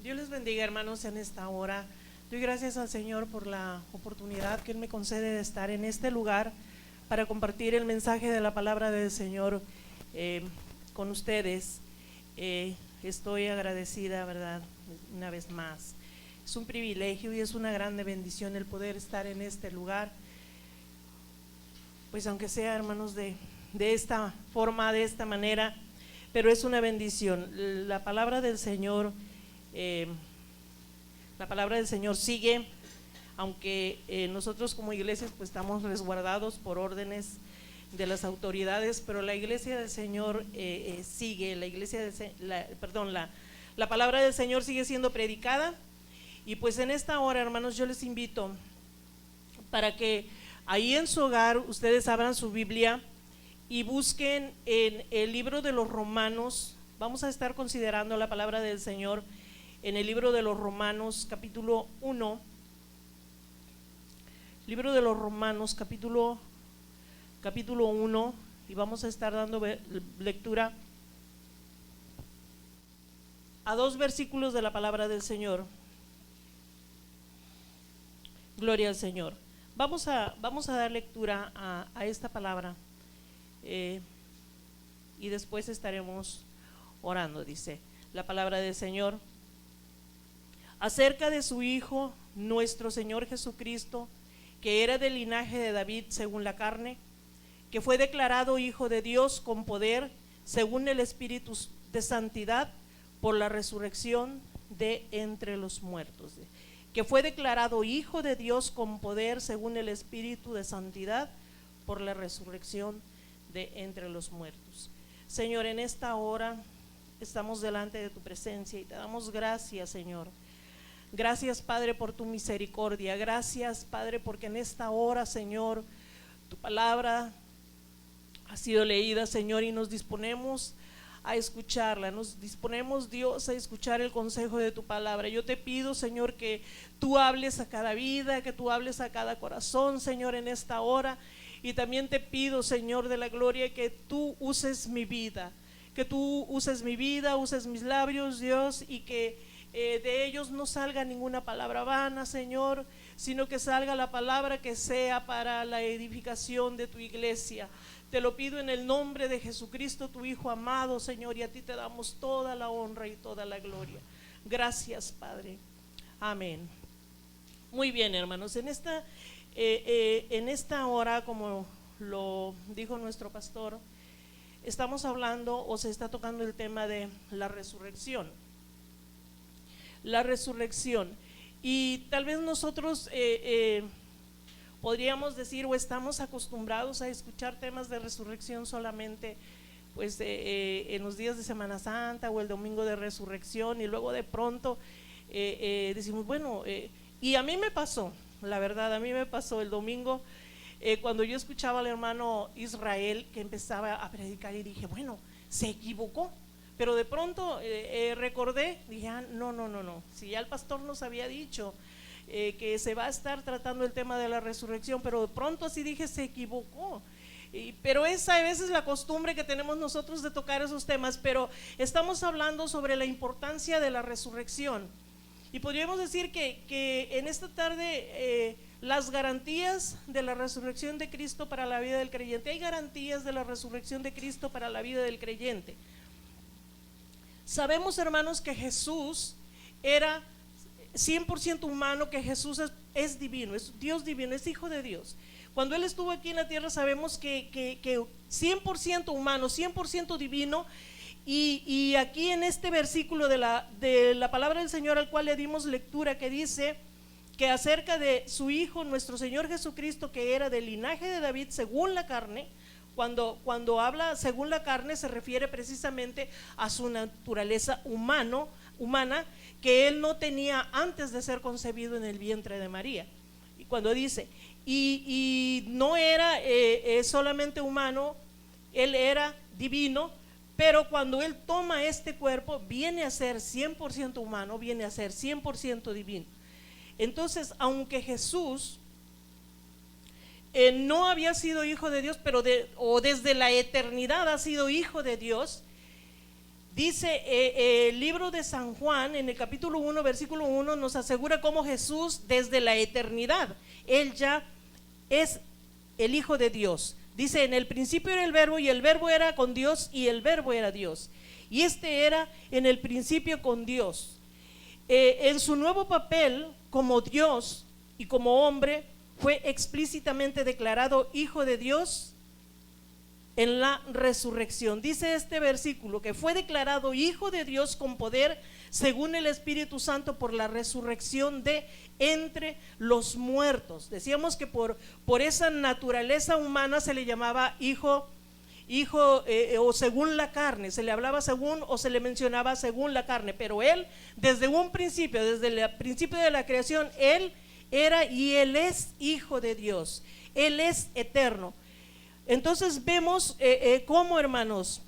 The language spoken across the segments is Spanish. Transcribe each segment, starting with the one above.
Dios les bendiga, hermanos, en esta hora. Doy gracias al Señor por la oportunidad que Él me concede de estar en este lugar para compartir el mensaje de la palabra del Señor con ustedes. Estoy agradecida, ¿verdad? Una vez más. Es un privilegio y es una grande bendición el poder estar en este lugar. Pues aunque sea, hermanos, de esta forma, de esta manera, pero es una bendición. La palabra del Señor sigue, aunque nosotros como iglesias pues estamos resguardados por órdenes de las autoridades, pero la iglesia del Señor sigue, la palabra del Señor sigue siendo predicada. Y pues en esta hora, hermanos, yo les invito para que ahí en su hogar ustedes abran su Biblia y busquen en el libro de los Romanos. Vamos a estar considerando la palabra del Señor en el libro de los Romanos, capítulo 1. Libro de los Romanos, capítulo 1, y vamos a estar dando lectura a 2 versículos de la palabra del Señor. Gloria al Señor. Vamos a dar lectura a esta palabra y después estaremos orando. Dice la palabra del Señor acerca de su Hijo, nuestro Señor Jesucristo, que era del linaje de David según la carne, que fue declarado Hijo de Dios con poder según el Espíritu de santidad por la resurrección de entre los muertos. Que fue declarado Hijo de Dios con poder según el Espíritu de santidad por la resurrección de entre los muertos. Señor, en esta hora estamos delante de tu presencia y te damos gracias, Señor. Gracias, Padre, por tu misericordia. Gracias, Padre, porque en esta hora, Señor, tu palabra ha sido leída, Señor, y nos disponemos a escucharla. Nos disponemos, Dios, a escuchar el consejo de tu palabra. Yo te pido, Señor, que tú hables a cada vida, que tú hables a cada corazón, Señor, en esta hora. Y también te pido, Señor de la gloria, que tú uses mi vida, uses mis labios, Dios, y que de ellos no salga ninguna palabra vana, Señor, sino que salga la palabra que sea para la edificación de tu iglesia. Te lo pido en el nombre de Jesucristo, tu Hijo amado, Señor, y a ti te damos toda la honra y toda la gloria. Gracias, Padre. Amén. Muy bien, hermanos, en esta hora, como lo dijo nuestro pastor, estamos hablando o se está tocando el tema de la resurrección. La resurrección. Y tal vez nosotros podríamos decir o estamos acostumbrados a escuchar temas de resurrección solamente pues en los días de Semana Santa o el domingo de resurrección, y luego de pronto decimos bueno, y a mí me pasó, la verdad, a mí me pasó el domingo cuando yo escuchaba al hermano Israel que empezaba a predicar, y dije bueno, se equivocó. Pero de pronto recordé, dije no, si ya el pastor nos había dicho que se va a estar tratando el tema de la resurrección, pero de pronto así dije, se equivocó. Pero esa a veces es la costumbre que tenemos nosotros de tocar esos temas, pero estamos hablando sobre la importancia de la resurrección. Y podríamos decir que en esta tarde las garantías de la resurrección de Cristo para la vida del creyente, hay garantías de la resurrección de Cristo para la vida del creyente. Sabemos, hermanos, que Jesús era 100% humano, que Jesús es divino, es Dios divino, es Hijo de Dios. Cuando Él estuvo aquí en la tierra sabemos que 100% humano, 100% divino. Y aquí en este versículo de la palabra del Señor al cual le dimos lectura, que dice que acerca de su Hijo, nuestro Señor Jesucristo, que era del linaje de David según la carne. Cuando habla según la carne se refiere precisamente a su naturaleza humana, que Él no tenía antes de ser concebido en el vientre de María. Y cuando dice, y no era solamente humano, Él era divino, pero cuando Él toma este cuerpo viene a ser 100% humano, viene a ser 100% divino. Entonces, aunque Jesús no había sido hijo de Dios, pero desde la eternidad ha sido hijo de Dios, Dice el libro de San Juan, en el capítulo 1, versículo 1, nos asegura cómo Jesús desde la eternidad, Él ya es el Hijo de Dios. Dice, en el principio era el verbo, y el verbo era con Dios, y el verbo era Dios. Y este era en el principio con Dios. En su nuevo papel como Dios y como hombre, fue explícitamente declarado Hijo de Dios en la resurrección. Dice este versículo que fue declarado Hijo de Dios con poder según el Espíritu Santo por la resurrección de entre los muertos. Decíamos que por esa naturaleza humana se le llamaba hijo o según la carne, se le hablaba según o se le mencionaba según la carne, pero él desde un principio, desde el principio de la creación, él era y él es Hijo de Dios, él es eterno. Entonces vemos cómo, hermanos,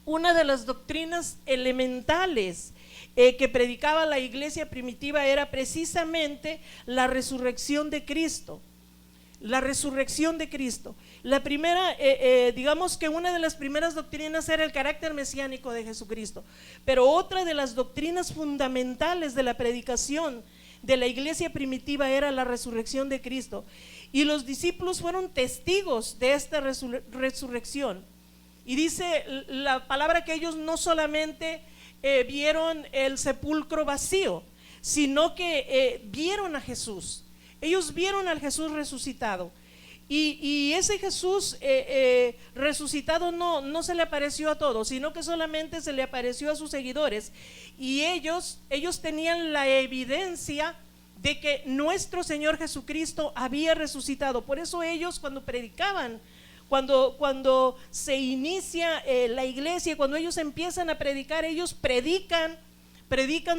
una de las doctrinas elementales que predicaba la iglesia primitiva era precisamente la resurrección de Cristo. La resurrección de Cristo. La primera, digamos que una de las primeras doctrinas era el carácter mesiánico de Jesucristo, pero otra de las doctrinas fundamentales de la predicación de la iglesia primitiva era la resurrección de Cristo. Y los discípulos fueron testigos de esta resurrección. Y dice la palabra que ellos no solamente vieron el sepulcro vacío, sino que vieron a Jesús. Ellos vieron al Jesús resucitado. Y ese Jesús resucitado no se le apareció a todos, sino que solamente se le apareció a sus seguidores. Y ellos tenían la evidencia de que nuestro Señor Jesucristo había resucitado. Por eso ellos, cuando predicaban, cuando se inicia la iglesia, cuando ellos empiezan a predicar, ellos predican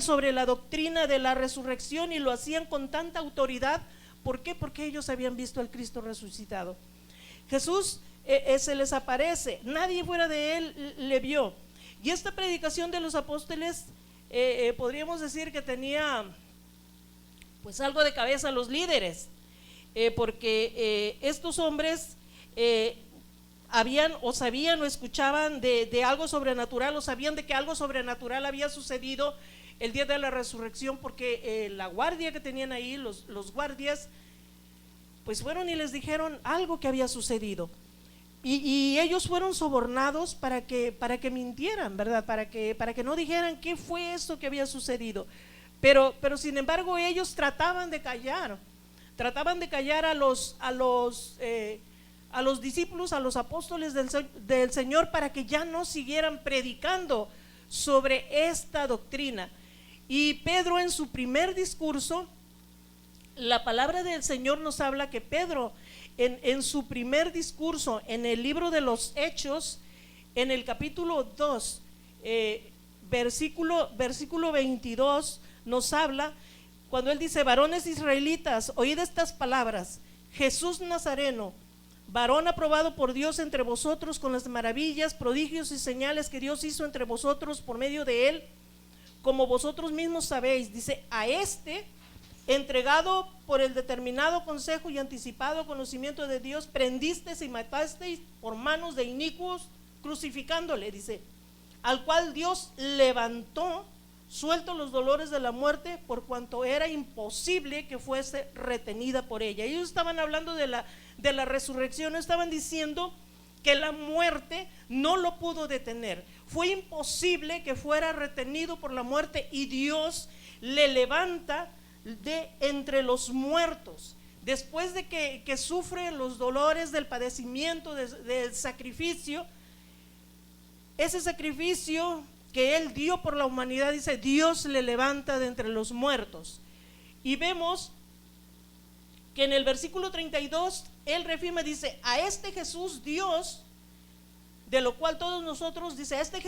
sobre la doctrina de la resurrección, y lo hacían con tanta autoridad. ¿Por qué? Porque ellos habían visto al Cristo resucitado. Jesús se les aparece, nadie fuera de él le vio. Y esta predicación de los apóstoles podríamos decir que tenía pues algo de cabeza a los líderes, porque estos hombres habían o sabían o escuchaban de algo sobrenatural, o sabían de que algo sobrenatural había sucedido el día de la resurrección, porque la guardia que tenían ahí, los guardias, pues fueron y les dijeron algo que había sucedido, y ellos fueron sobornados para que mintieran, ¿verdad? Para que no dijeran qué fue esto que había sucedido. Pero sin embargo ellos trataban de callar a los discípulos, a los apóstoles del Señor, para que ya no siguieran predicando sobre esta doctrina. Y Pedro, en su primer discurso, la palabra del Señor nos habla que Pedro en su primer discurso en el libro de los Hechos, en el capítulo 2, versículo 22, nos habla cuando él dice: varones israelitas, oíd estas palabras, Jesús Nazareno, varón aprobado por Dios entre vosotros con las maravillas, prodigios y señales que Dios hizo entre vosotros por medio de él, como vosotros mismos sabéis. Dice: a este, entregado por el determinado consejo y anticipado conocimiento de Dios, prendisteis y matasteis por manos de inicuos, crucificándole, dice, al cual Dios levantó, suelto los dolores de la muerte, por cuanto era imposible que fuese retenida por ella. Ellos estaban hablando de la resurrección, estaban diciendo que la muerte no lo pudo detener, fue imposible que fuera retenido por la muerte, y Dios le levanta de entre los muertos, después de que sufre los dolores del padecimiento, del sacrificio, ese sacrificio que él dio por la humanidad. Dice: Dios le levanta de entre los muertos. Y vemos que en el versículo 32 él reafirma, dice: a este Jesús Dios, de lo cual todos nosotros, dice, a este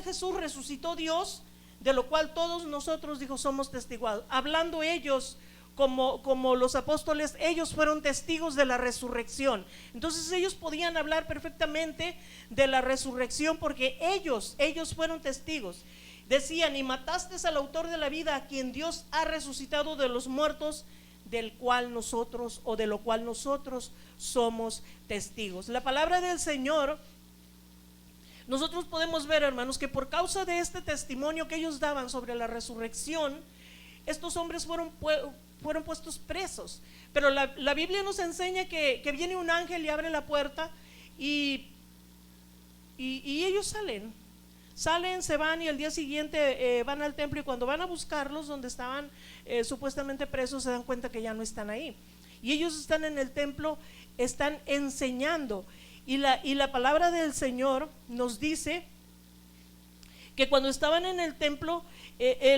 Jesús resucitó Dios, de lo cual todos nosotros, dijo, somos testiguados. Hablando ellos como los apóstoles, ellos fueron testigos de la resurrección. Entonces ellos podían hablar perfectamente de la resurrección, porque ellos fueron testigos. Decían: y mataste al autor de la vida, a quien Dios ha resucitado de los muertos, de lo cual nosotros somos testigos. La palabra del Señor nosotros podemos ver, hermanos, que por causa de este testimonio que ellos daban sobre la resurrección, estos hombres fueron puestos presos. Pero la Biblia nos enseña que viene un ángel y abre la puerta y ellos salen, se van, y el día siguiente van al templo, y cuando van a buscarlos donde estaban supuestamente presos, se dan cuenta que ya no están ahí, y ellos están en el templo, están enseñando. Y la palabra del Señor nos dice que cuando estaban en el templo,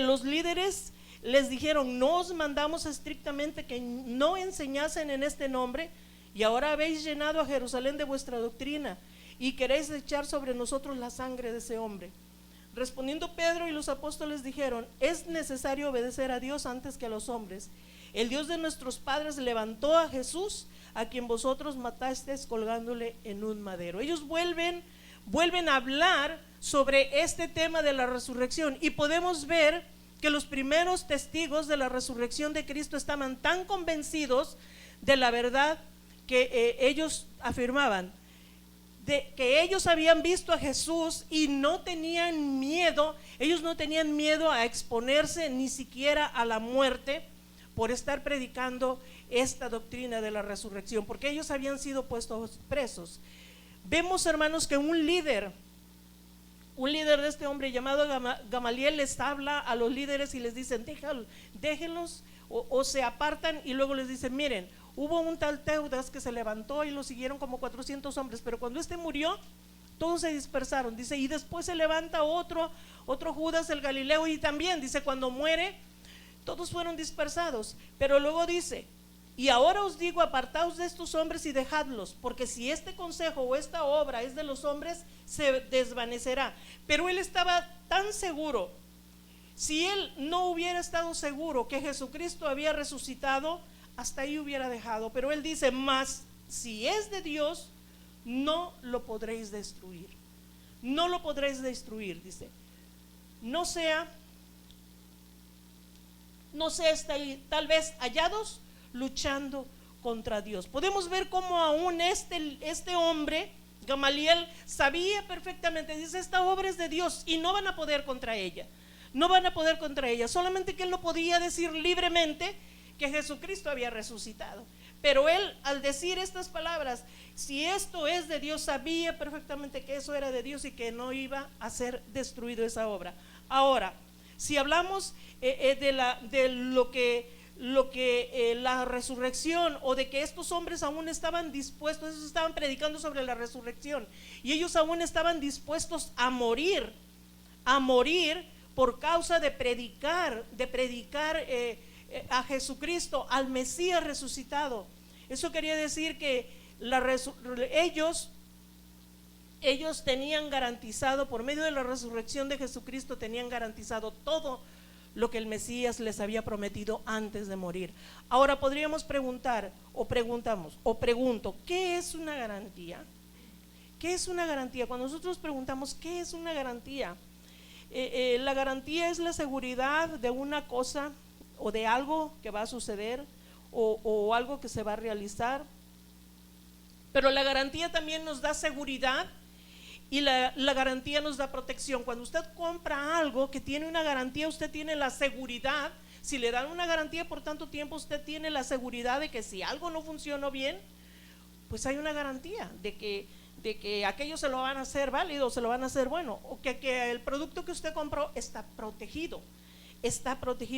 los líderes les dijeron: no os mandamos estrictamente que no enseñasen en este nombre, y ahora habéis llenado a Jerusalén de vuestra doctrina y queréis echar sobre nosotros la sangre de ese hombre. Respondiendo Pedro y los apóstoles dijeron: es necesario obedecer a Dios antes que a los hombres. El Dios de nuestros padres levantó a Jesús, a quien vosotros matasteis colgándole en un madero. Ellos vuelven a hablar sobre este tema de la resurrección, y podemos ver que los primeros testigos de la resurrección de Cristo estaban tan convencidos de la verdad que ellos afirmaban de que ellos habían visto a Jesús y no tenían miedo. Ellos no tenían miedo a exponerse ni siquiera a la muerte por estar predicando esta doctrina de la resurrección, porque ellos habían sido puestos presos. Vemos, hermanos, que un líder de este hombre llamado Gamaliel les habla a los líderes y les dicen: déjenlos, o se apartan, y luego les dicen: miren, hubo un tal Teudas que se levantó y lo siguieron como 400 hombres, pero cuando este murió, todos se dispersaron. Dice: y después se levanta otro Judas el Galileo, y también, dice, cuando muere, todos fueron dispersados. Pero luego dice: y ahora os digo, apartaos de estos hombres y dejadlos, porque si este consejo o esta obra es de los hombres, se desvanecerá. Pero él estaba tan seguro. Si él no hubiera estado seguro que Jesucristo había resucitado, hasta ahí hubiera dejado. Pero él dice: mas si es de Dios, no lo podréis destruir. No lo podréis destruir, dice. No sea tal vez hallados luchando contra Dios. Podemos ver cómo aún este hombre, Gamaliel, sabía perfectamente, dice: esta obra es de Dios y no van a poder contra ella. No van a poder contra ella. Solamente que él no podía decir libremente que Jesucristo había resucitado. Pero él, al decir estas palabras, si esto es de Dios, sabía perfectamente que eso era de Dios y que no iba a ser destruido esa obra. Ahora, si hablamos de lo que la resurrección, o de que estos hombres aún estaban dispuestos, ellos estaban predicando sobre la resurrección, y ellos aún estaban dispuestos a morir por causa de predicar a Jesucristo, al Mesías resucitado. Eso quería decir que ellos tenían garantizado, por medio de la resurrección de Jesucristo, tenían garantizado todo lo que el Mesías les había prometido antes de morir. Ahora podríamos preguntar, pregunto, ¿qué es una garantía? ¿Qué es una garantía? Cuando nosotros preguntamos ¿qué es una garantía? La garantía es la seguridad de una cosa o de algo que va a suceder, o algo que se va a realizar. Pero la garantía también nos da seguridad, y la garantía nos da protección. Cuando usted compra algo que tiene una garantía, usted tiene la seguridad. Si le dan una garantía por tanto tiempo, usted tiene la seguridad de que si algo no funcionó bien, pues hay una garantía de que aquello se lo van a hacer válido, se lo van a hacer bueno, o que el producto que usted compró está protegido.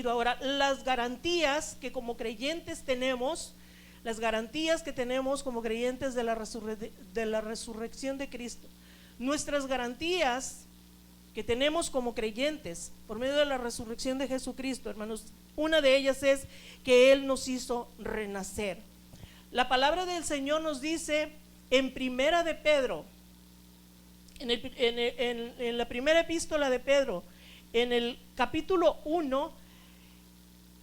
Ahora, las garantías que como creyentes tenemos, como creyentes de la resurrección de Cristo, nuestras garantías que tenemos como creyentes por medio de la resurrección de Jesucristo, hermanos, una de ellas es que Él nos hizo renacer. La palabra del Señor nos dice en Primera de Pedro, en la primera epístola de Pedro, en el capítulo 1,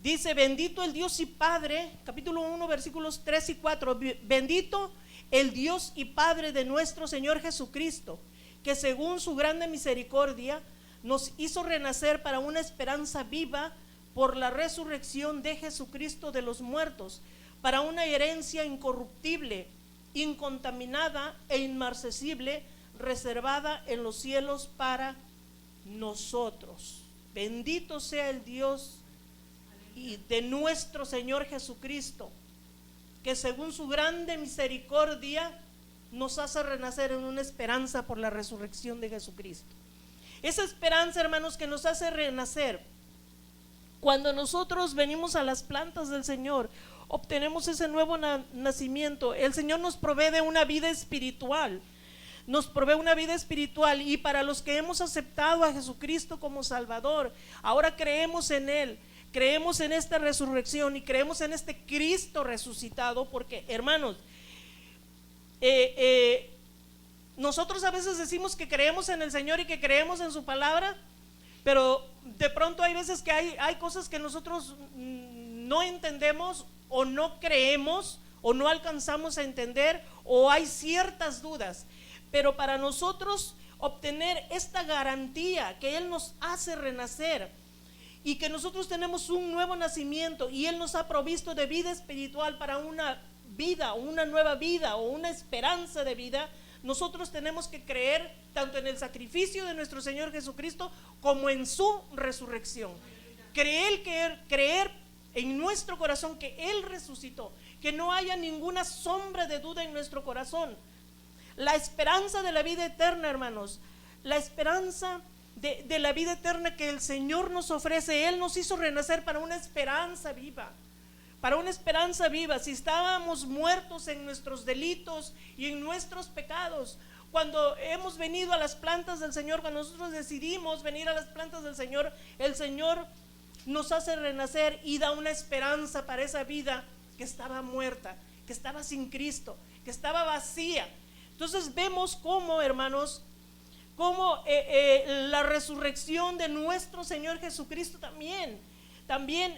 dice: bendito el Dios y Padre, capítulo 1, versículos 3 y 4, bendito el Dios y Padre de nuestro Señor Jesucristo, que según su grande misericordia nos hizo renacer para una esperanza viva por la resurrección de Jesucristo de los muertos, para una herencia incorruptible, incontaminada e inmarcesible, reservada en los cielos para nosotros. Bendito sea el Dios y de nuestro Señor Jesucristo, que según su grande misericordia nos hace renacer en una esperanza por la resurrección de Jesucristo. Esa esperanza, hermanos, que nos hace renacer cuando nosotros venimos a las plantas del Señor, obtenemos ese nuevo nacimiento. El Señor nos provee de una vida espiritual, nos provee una vida espiritual, y para los que hemos aceptado a Jesucristo como Salvador, ahora creemos en Él, creemos en esta resurrección y creemos en este Cristo resucitado, porque, hermanos, nosotros a veces decimos que creemos en el Señor y que creemos en su palabra, pero de pronto hay veces que hay cosas que nosotros no entendemos o no creemos o no alcanzamos a entender, o hay ciertas dudas. Pero para nosotros obtener esta garantía que Él nos hace renacer y que nosotros tenemos un nuevo nacimiento y Él nos ha provisto de vida espiritual para una vida, una nueva vida o una esperanza de vida, nosotros tenemos que creer tanto en el sacrificio de nuestro Señor Jesucristo como en su resurrección. Creer en nuestro corazón que Él resucitó, que no haya ninguna sombra de duda en nuestro corazón. La esperanza de la vida eterna, hermanos, la esperanza de la vida eterna que el Señor nos ofrece. Él nos hizo renacer para una esperanza viva, para una esperanza viva. Si estábamos muertos en nuestros delitos y en nuestros pecados, cuando hemos venido a las plantas del Señor, cuando nosotros decidimos venir a las plantas del Señor, el Señor nos hace renacer y da una esperanza para esa vida que estaba muerta, que estaba sin Cristo, que estaba vacía. Entonces vemos cómo, hermanos, cómo la resurrección de nuestro Señor Jesucristo también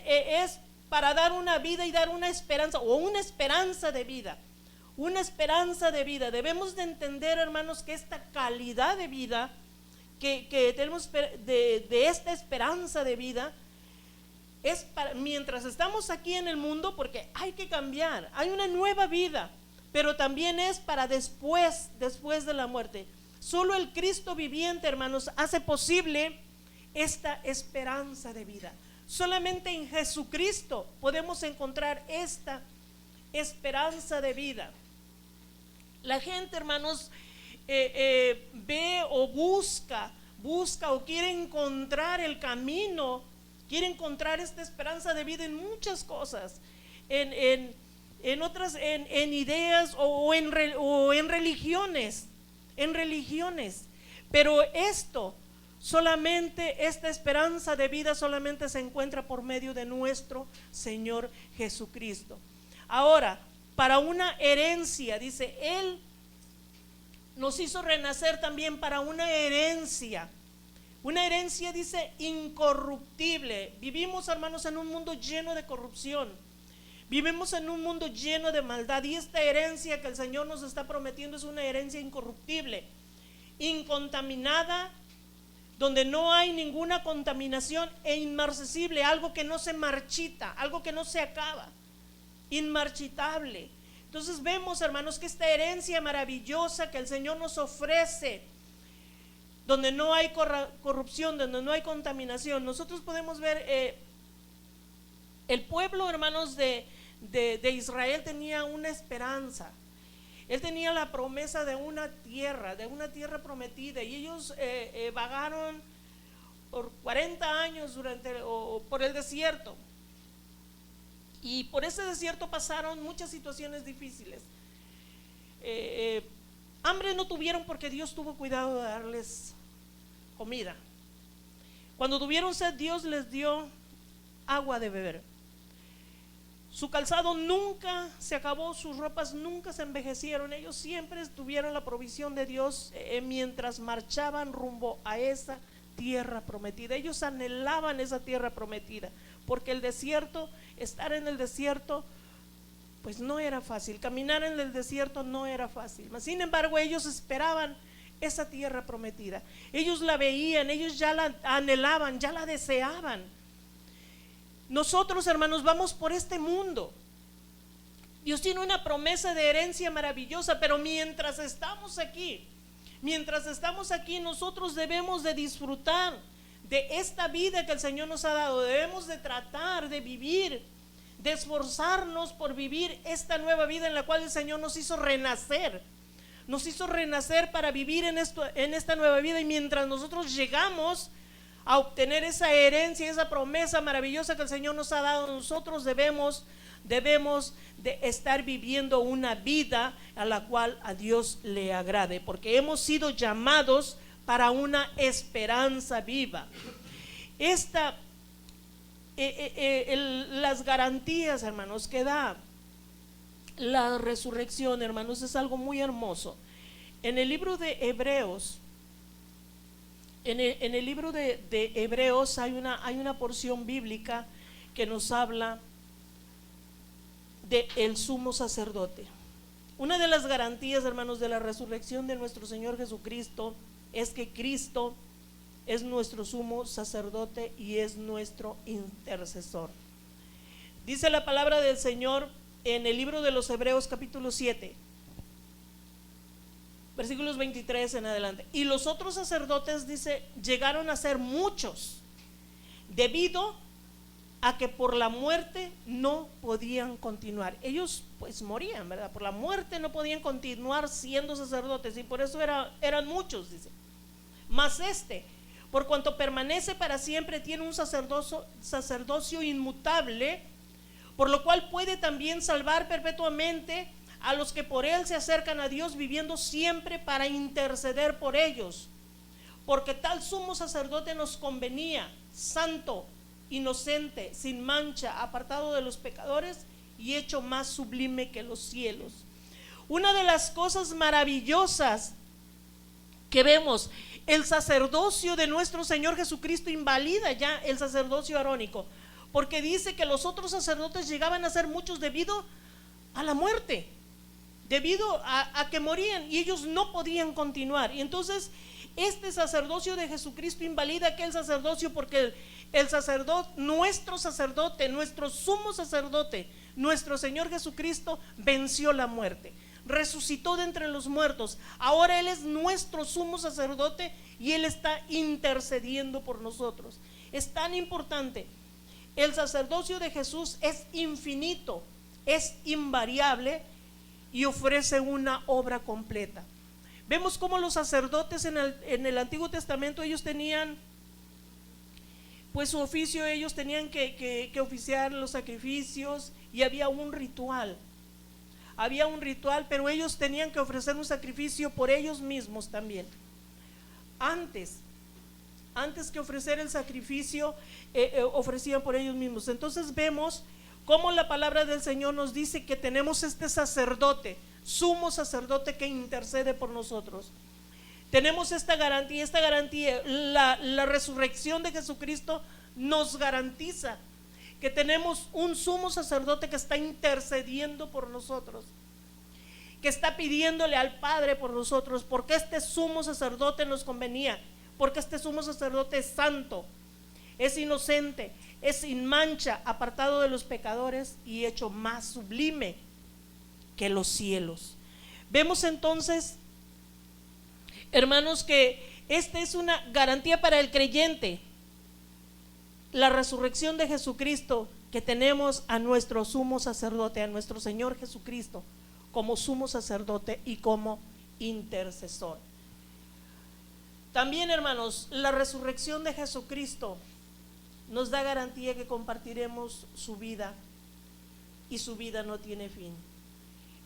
es para dar una vida y dar una esperanza, o una esperanza de vida, una esperanza de vida. Debemos de entender, hermanos, que esta calidad de vida que tenemos de esta esperanza de vida es para mientras estamos aquí en el mundo, porque hay que cambiar, hay una nueva vida, pero también es para después de la muerte. Solo el Cristo viviente, hermanos, hace posible esta esperanza de vida. Solamente en Jesucristo podemos encontrar esta esperanza de vida. La gente, hermanos, ve o busca o quiere encontrar el camino, quiere encontrar esta esperanza de vida en muchas cosas, en otras, en ideas o en religiones, pero esta esperanza de vida solamente se encuentra por medio de nuestro Señor Jesucristo. Ahora, para una herencia, dice, Él nos hizo renacer también para una herencia, dice, incorruptible. Vivimos, hermanos, en un mundo lleno de corrupción, vivimos en un mundo lleno de maldad, y esta herencia que el Señor nos está prometiendo es una herencia incorruptible, incontaminada, donde no hay ninguna contaminación, e inmarcesible, algo que no se marchita, algo que no se acaba, inmarchitable. Entonces vemos, hermanos, que esta herencia maravillosa que el Señor nos ofrece, donde no hay corrupción, donde no hay contaminación, nosotros podemos ver el pueblo, hermanos, de Israel tenía una esperanza. Él tenía la promesa de una tierra prometida, y ellos vagaron por 40 años por el desierto, y por ese desierto pasaron muchas situaciones difíciles. Hambre no tuvieron porque Dios tuvo cuidado de darles comida. Cuando tuvieron sed, Dios les dio agua de beber. Su calzado nunca se acabó, sus ropas nunca se envejecieron. Ellos siempre tuvieron la provisión de Dios mientras marchaban rumbo a esa tierra prometida. Ellos anhelaban esa tierra prometida, porque estar en el desierto, pues no era fácil. Caminar en el desierto no era fácil. Sin embargo, ellos esperaban esa tierra prometida. Ellos la veían, ellos ya la anhelaban, ya la deseaban. Nosotros, hermanos, vamos por este mundo. Dios tiene una promesa de herencia maravillosa, pero mientras estamos aquí, Mientras estamos aquí, nosotros debemos de disfrutar de esta vida que el Señor nos ha dado. Debemos de tratar de vivir, de esforzarnos por vivir esta nueva vida en la cual el Señor nos hizo renacer. Nos hizo renacer para vivir en esta nueva vida, y mientras nosotros llegamos a obtener esa herencia, esa promesa maravillosa que el Señor nos ha dado, nosotros debemos de estar viviendo una vida a la cual a Dios le agrade, porque hemos sido llamados para una esperanza viva. Las garantías, hermanos, que da la resurrección, hermanos, es algo muy hermoso. En el libro de Hebreos, en el libro de Hebreos hay una porción bíblica que nos habla de el sumo sacerdote. Una de las garantías, hermanos, de la resurrección de nuestro Señor Jesucristo es que Cristo es nuestro sumo sacerdote y es nuestro intercesor. Dice la palabra del Señor en el libro de los Hebreos capítulo 7, versículos 23 en adelante: y los otros sacerdotes, dice, llegaron a ser muchos, debido a que por la muerte no podían continuar. Ellos pues morían, ¿verdad? Por la muerte no podían continuar siendo sacerdotes, y por eso eran muchos, dice. Mas por cuanto permanece para siempre, tiene un sacerdocio inmutable, por lo cual puede también salvar perpetuamente a los que por él se acercan a Dios, viviendo siempre para interceder por ellos. Porque tal sumo sacerdote nos convenía, santo, inocente, sin mancha, apartado de los pecadores y hecho más sublime que los cielos. Una de las cosas maravillosas que vemos, el sacerdocio de nuestro Señor Jesucristo invalida ya el sacerdocio arónico, porque dice que los otros sacerdotes llegaban a ser muchos debido a la muerte, debido a que morían, y ellos no podían continuar. Y entonces este sacerdocio de Jesucristo invalida aquel sacerdocio, porque el sacerdote, nuestro sumo sacerdote, nuestro Señor Jesucristo, venció la muerte, resucitó de entre los muertos. Ahora Él es nuestro sumo sacerdote y Él está intercediendo por nosotros. Es tan importante. El sacerdocio de Jesús es infinito, es invariable y ofrece una obra completa. Vemos cómo los sacerdotes en el Antiguo Testamento, ellos tenían pues su oficio, ellos tenían que oficiar los sacrificios, y había un ritual, pero ellos tenían que ofrecer un sacrificio por ellos mismos también. Antes que ofrecer el sacrificio, ofrecían por ellos mismos. Entonces vemos cómo la palabra del Señor nos dice que tenemos este sacerdote, sumo sacerdote, que intercede por nosotros. Tenemos esta garantía, la resurrección de Jesucristo nos garantiza que tenemos un sumo sacerdote que está intercediendo por nosotros, que está pidiéndole al Padre por nosotros, porque este sumo sacerdote nos convenía, porque este sumo sacerdote es santo, es inocente, es sin mancha, apartado de los pecadores y hecho más sublime que los cielos. Vemos entonces, hermanos, que esta es una garantía para el creyente, la resurrección de Jesucristo, que tenemos a nuestro sumo sacerdote, a nuestro Señor Jesucristo como sumo sacerdote y como intercesor. También, hermanos, la resurrección de Jesucristo nos da garantía que compartiremos su vida, y su vida no tiene fin.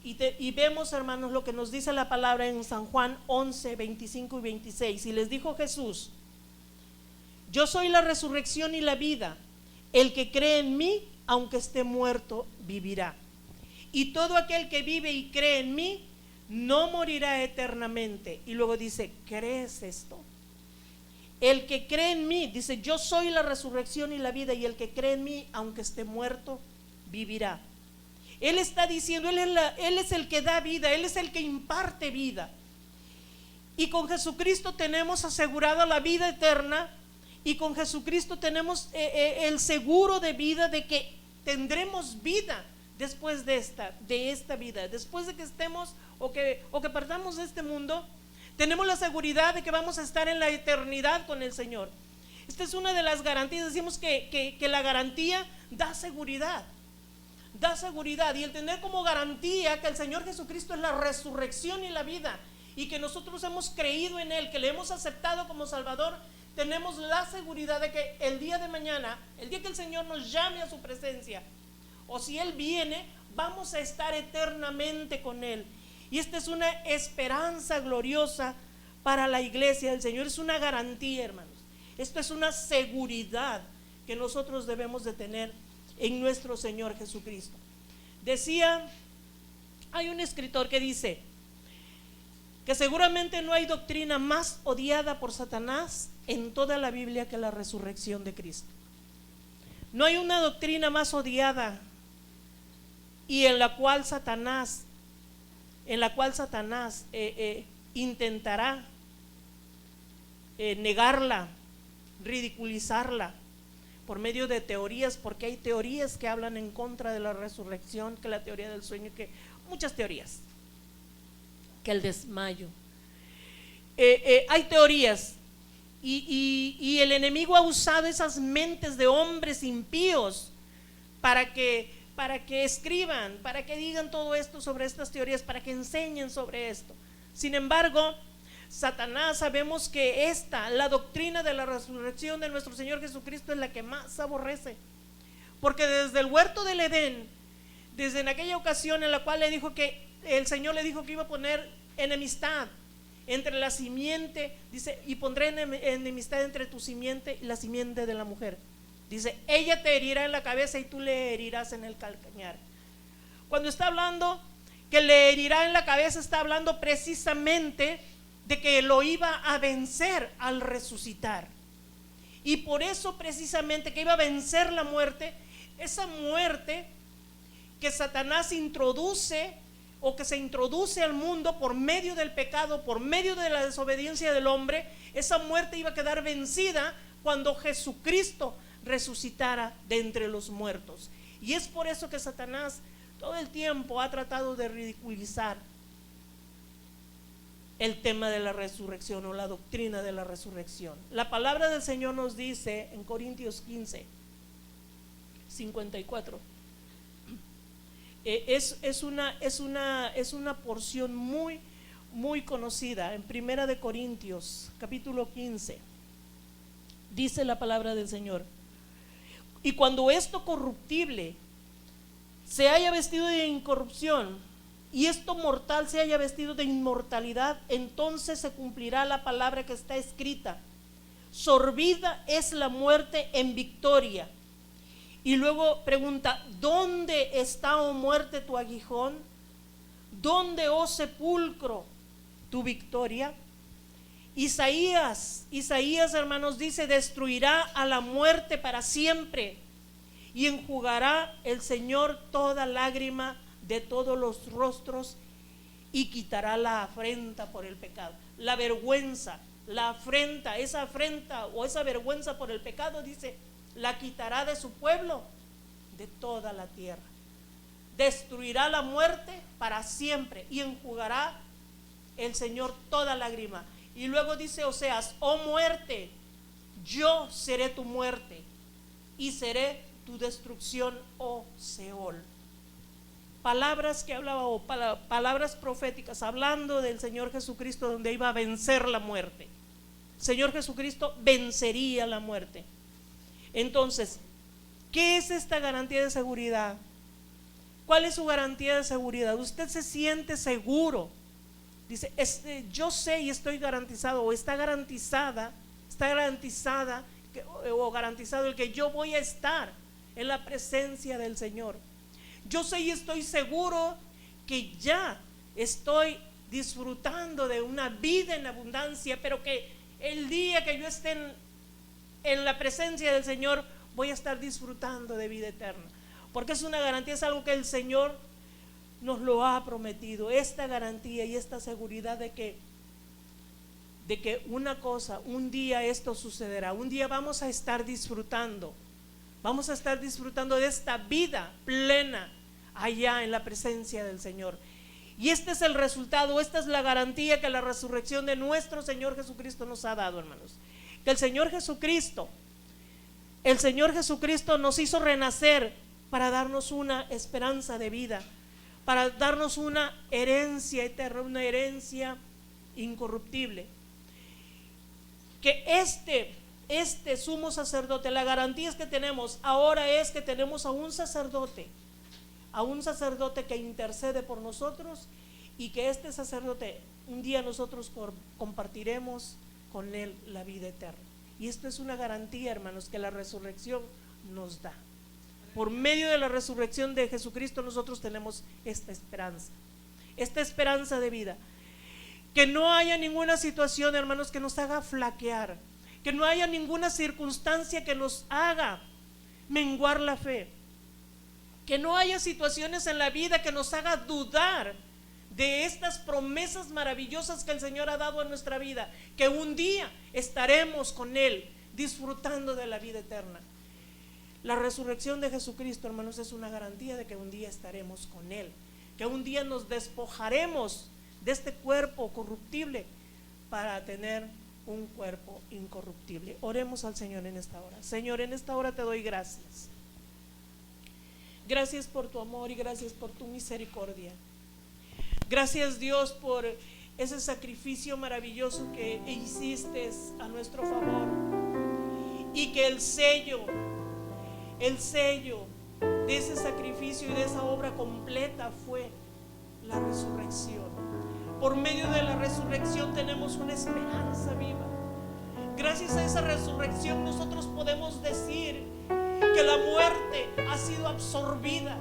Y vemos, hermanos, lo que nos dice la palabra en San Juan 11, 25 y 26. Y les dijo Jesús: yo soy la resurrección y la vida. El que cree en mí, aunque esté muerto, vivirá. Y todo aquel que vive y cree en mí no morirá eternamente. Y luego dice: ¿crees esto? El que cree en mí, dice, yo soy la resurrección y la vida, y el que cree en mí, aunque esté muerto, vivirá. Él está diciendo, Él es el que da vida, Él es el que imparte vida. Y con Jesucristo tenemos asegurada la vida eterna, y con Jesucristo tenemos el seguro de vida, de que tendremos vida después de esta vida. Después de que estemos o que partamos de este mundo, Tenemos la seguridad de que vamos a estar en la eternidad con el Señor. Esta es una de las garantías. Decimos que la garantía da seguridad. Da seguridad, y el tener como garantía que el Señor Jesucristo es la resurrección y la vida, y que nosotros hemos creído en Él, que le hemos aceptado como Salvador, tenemos la seguridad de que el día de mañana, el día que el Señor nos llame a su presencia, o si Él viene, vamos a estar eternamente con Él. Y esta es una esperanza gloriosa para la iglesia del Señor. Es una garantía, hermanos. Esto es una seguridad que nosotros debemos de tener en nuestro Señor Jesucristo. Decía, hay un escritor que dice que seguramente no hay doctrina más odiada por Satanás en toda la Biblia que la resurrección de Cristo. No hay una doctrina más odiada y en la cual Satanás intentará negarla, ridiculizarla por medio de teorías, porque hay teorías que hablan en contra de la resurrección, que la teoría del sueño, que muchas teorías, que el desmayo. Hay teorías y el enemigo ha usado esas mentes de hombres impíos para que escriban, para que digan todo esto sobre estas teorías, para que enseñen sobre esto. Sin embargo, Satanás, sabemos que la doctrina de la resurrección de nuestro Señor Jesucristo es la que más aborrece, porque desde el huerto del Edén, desde en aquella ocasión en la cual el Señor le dijo que iba a poner enemistad entre la simiente, dice, y pondré enemistad entre tu simiente y la simiente de la mujer. Dice, ella te herirá en la cabeza y tú le herirás en el calcañar. Cuando está hablando que le herirá en la cabeza, está hablando precisamente de que lo iba a vencer al resucitar. Y por eso precisamente que iba a vencer la muerte, esa muerte que Satanás introduce o que se introduce al mundo por medio del pecado, por medio de la desobediencia del hombre, esa muerte iba a quedar vencida cuando Jesucristo resucitara de entre los muertos. Y es por eso que Satanás todo el tiempo ha tratado de ridiculizar el tema de la resurrección o la doctrina de la resurrección. La palabra del Señor nos dice en Corintios 15, 54. Es una porción muy conocida en Primera de Corintios, capítulo 15. Dice la palabra del Señor: y cuando esto corruptible se haya vestido de incorrupción y esto mortal se haya vestido de inmortalidad, entonces se cumplirá la palabra que está escrita: sorbida es la muerte en victoria. Y luego pregunta: ¿dónde está, oh muerte, tu aguijón? ¿Dónde, oh sepulcro, tu victoria? Isaías, hermanos, dice: destruirá a la muerte para siempre y enjugará el Señor toda lágrima de todos los rostros y quitará la afrenta por el pecado. La vergüenza, la afrenta, esa afrenta o esa vergüenza por el pecado, dice, la quitará de su pueblo, de toda la tierra. Destruirá la muerte para siempre y enjugará el Señor toda lágrima. Y luego dice Oseas: oh muerte, yo seré tu muerte y seré tu destrucción, oh Seol. Palabras que hablaba, o palabras proféticas, hablando del Señor Jesucristo, donde iba a vencer la muerte. Señor Jesucristo vencería la muerte. Entonces, ¿qué es esta garantía de seguridad? ¿Cuál es su garantía de seguridad? Usted se siente seguro. Dice, yo sé y estoy garantizado, o está garantizada o garantizado el que yo voy a estar en la presencia del Señor. Yo sé y estoy seguro que ya estoy disfrutando de una vida en abundancia, pero que el día que yo esté en la presencia del Señor voy a estar disfrutando de vida eterna, porque es una garantía, es algo que el Señor nos lo ha prometido, esta garantía y esta seguridad de que una cosa, un día esto sucederá, un día vamos a estar disfrutando de esta vida plena allá en la presencia del Señor. Y este es el resultado, esta es la garantía que la resurrección de nuestro Señor Jesucristo nos ha dado, hermanos. Que el Señor Jesucristo nos hizo renacer para darnos una esperanza de vida, para darnos una herencia eterna, una herencia incorruptible. Que este sumo sacerdote, la garantía que tenemos ahora es que tenemos a un sacerdote que intercede por nosotros, y que este sacerdote un día nosotros compartiremos con él la vida eterna. Y esto es una garantía, hermanos, que la resurrección nos da. Por medio de la resurrección de Jesucristo nosotros tenemos esta esperanza de vida. Que no haya ninguna situación, hermanos, que nos haga flaquear, que no haya ninguna circunstancia que nos haga menguar la fe, que no haya situaciones en la vida que nos haga dudar de estas promesas maravillosas que el Señor ha dado en nuestra vida, que un día estaremos con Él disfrutando de la vida eterna. La resurrección de Jesucristo, hermanos, es una garantía de que un día estaremos con Él, que un día nos despojaremos de este cuerpo corruptible para tener un cuerpo incorruptible. Oremos al Señor en esta hora. Señor, en esta hora te doy gracias. Gracias por tu amor y gracias por tu misericordia. Gracias, Dios, por ese sacrificio maravilloso que hiciste a nuestro favor, y que el sello de ese sacrificio y de esa obra completa fue la resurrección. Por medio de la resurrección tenemos una esperanza viva. Gracias a esa resurrección nosotros podemos decir que la muerte ha sido absorbida,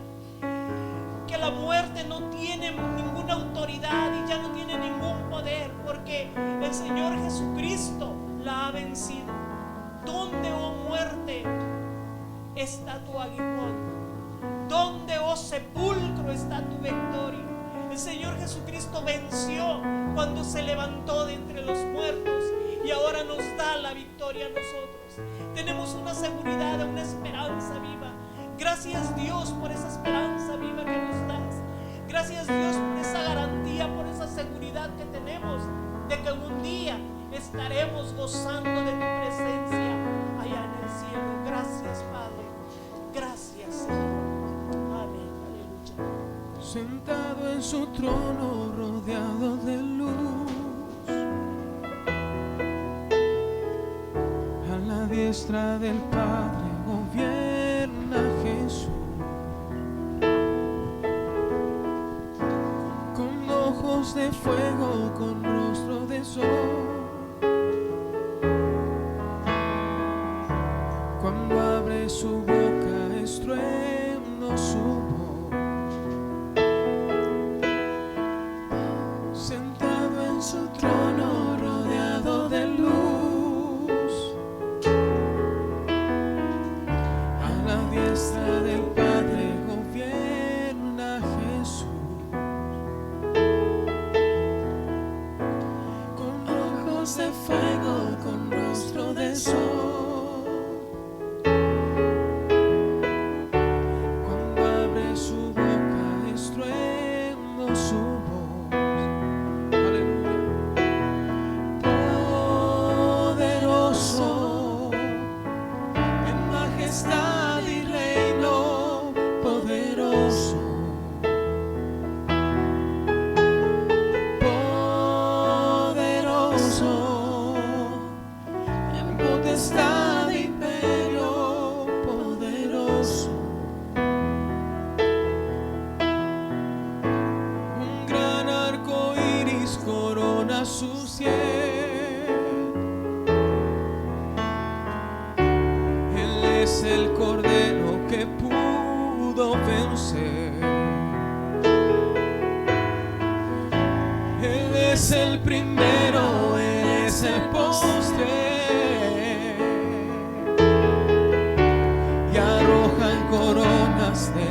que la muerte no tiene ninguna autoridad y ya no tiene ningún poder, porque el Señor Jesucristo la ha vencido. ¿Dónde, oh muerte, está tu aguijón? ¿Dónde, oh sepulcro, está tu victoria? El Señor Jesucristo venció cuando se levantó de entre los muertos, y ahora nos da la victoria a nosotros. Tenemos una seguridad, una esperanza viva. Gracias, Dios, por esa esperanza viva que nos das. Gracias, Dios, por esa garantía, por esa seguridad que tenemos de que un día estaremos gozando de tu presencia allá en el cielo. Gracias, Padre. Gracias, Señor. Amén. Aleluya. Sentado en su trono, rodeado de luz, a la diestra del Padre gobierna Jesús. Con ojos de fuego, con rostro de sol, cuando abre su boca estruendo su voz. Sentado en su trono, rodeado de luz, a la diestra del Padre gobierna Jesús. Con ojos de fuego, con rostro de sol, cuando abre su boca estruendo su voz. Poderoso en majestad y reino, poderoso, poderoso en potestad e imperio, poderoso. Un gran arco iris corona su cielo. Él es el Cordero que pudo vencer. Él es el primero, Él es el postre, y arrojan coronas de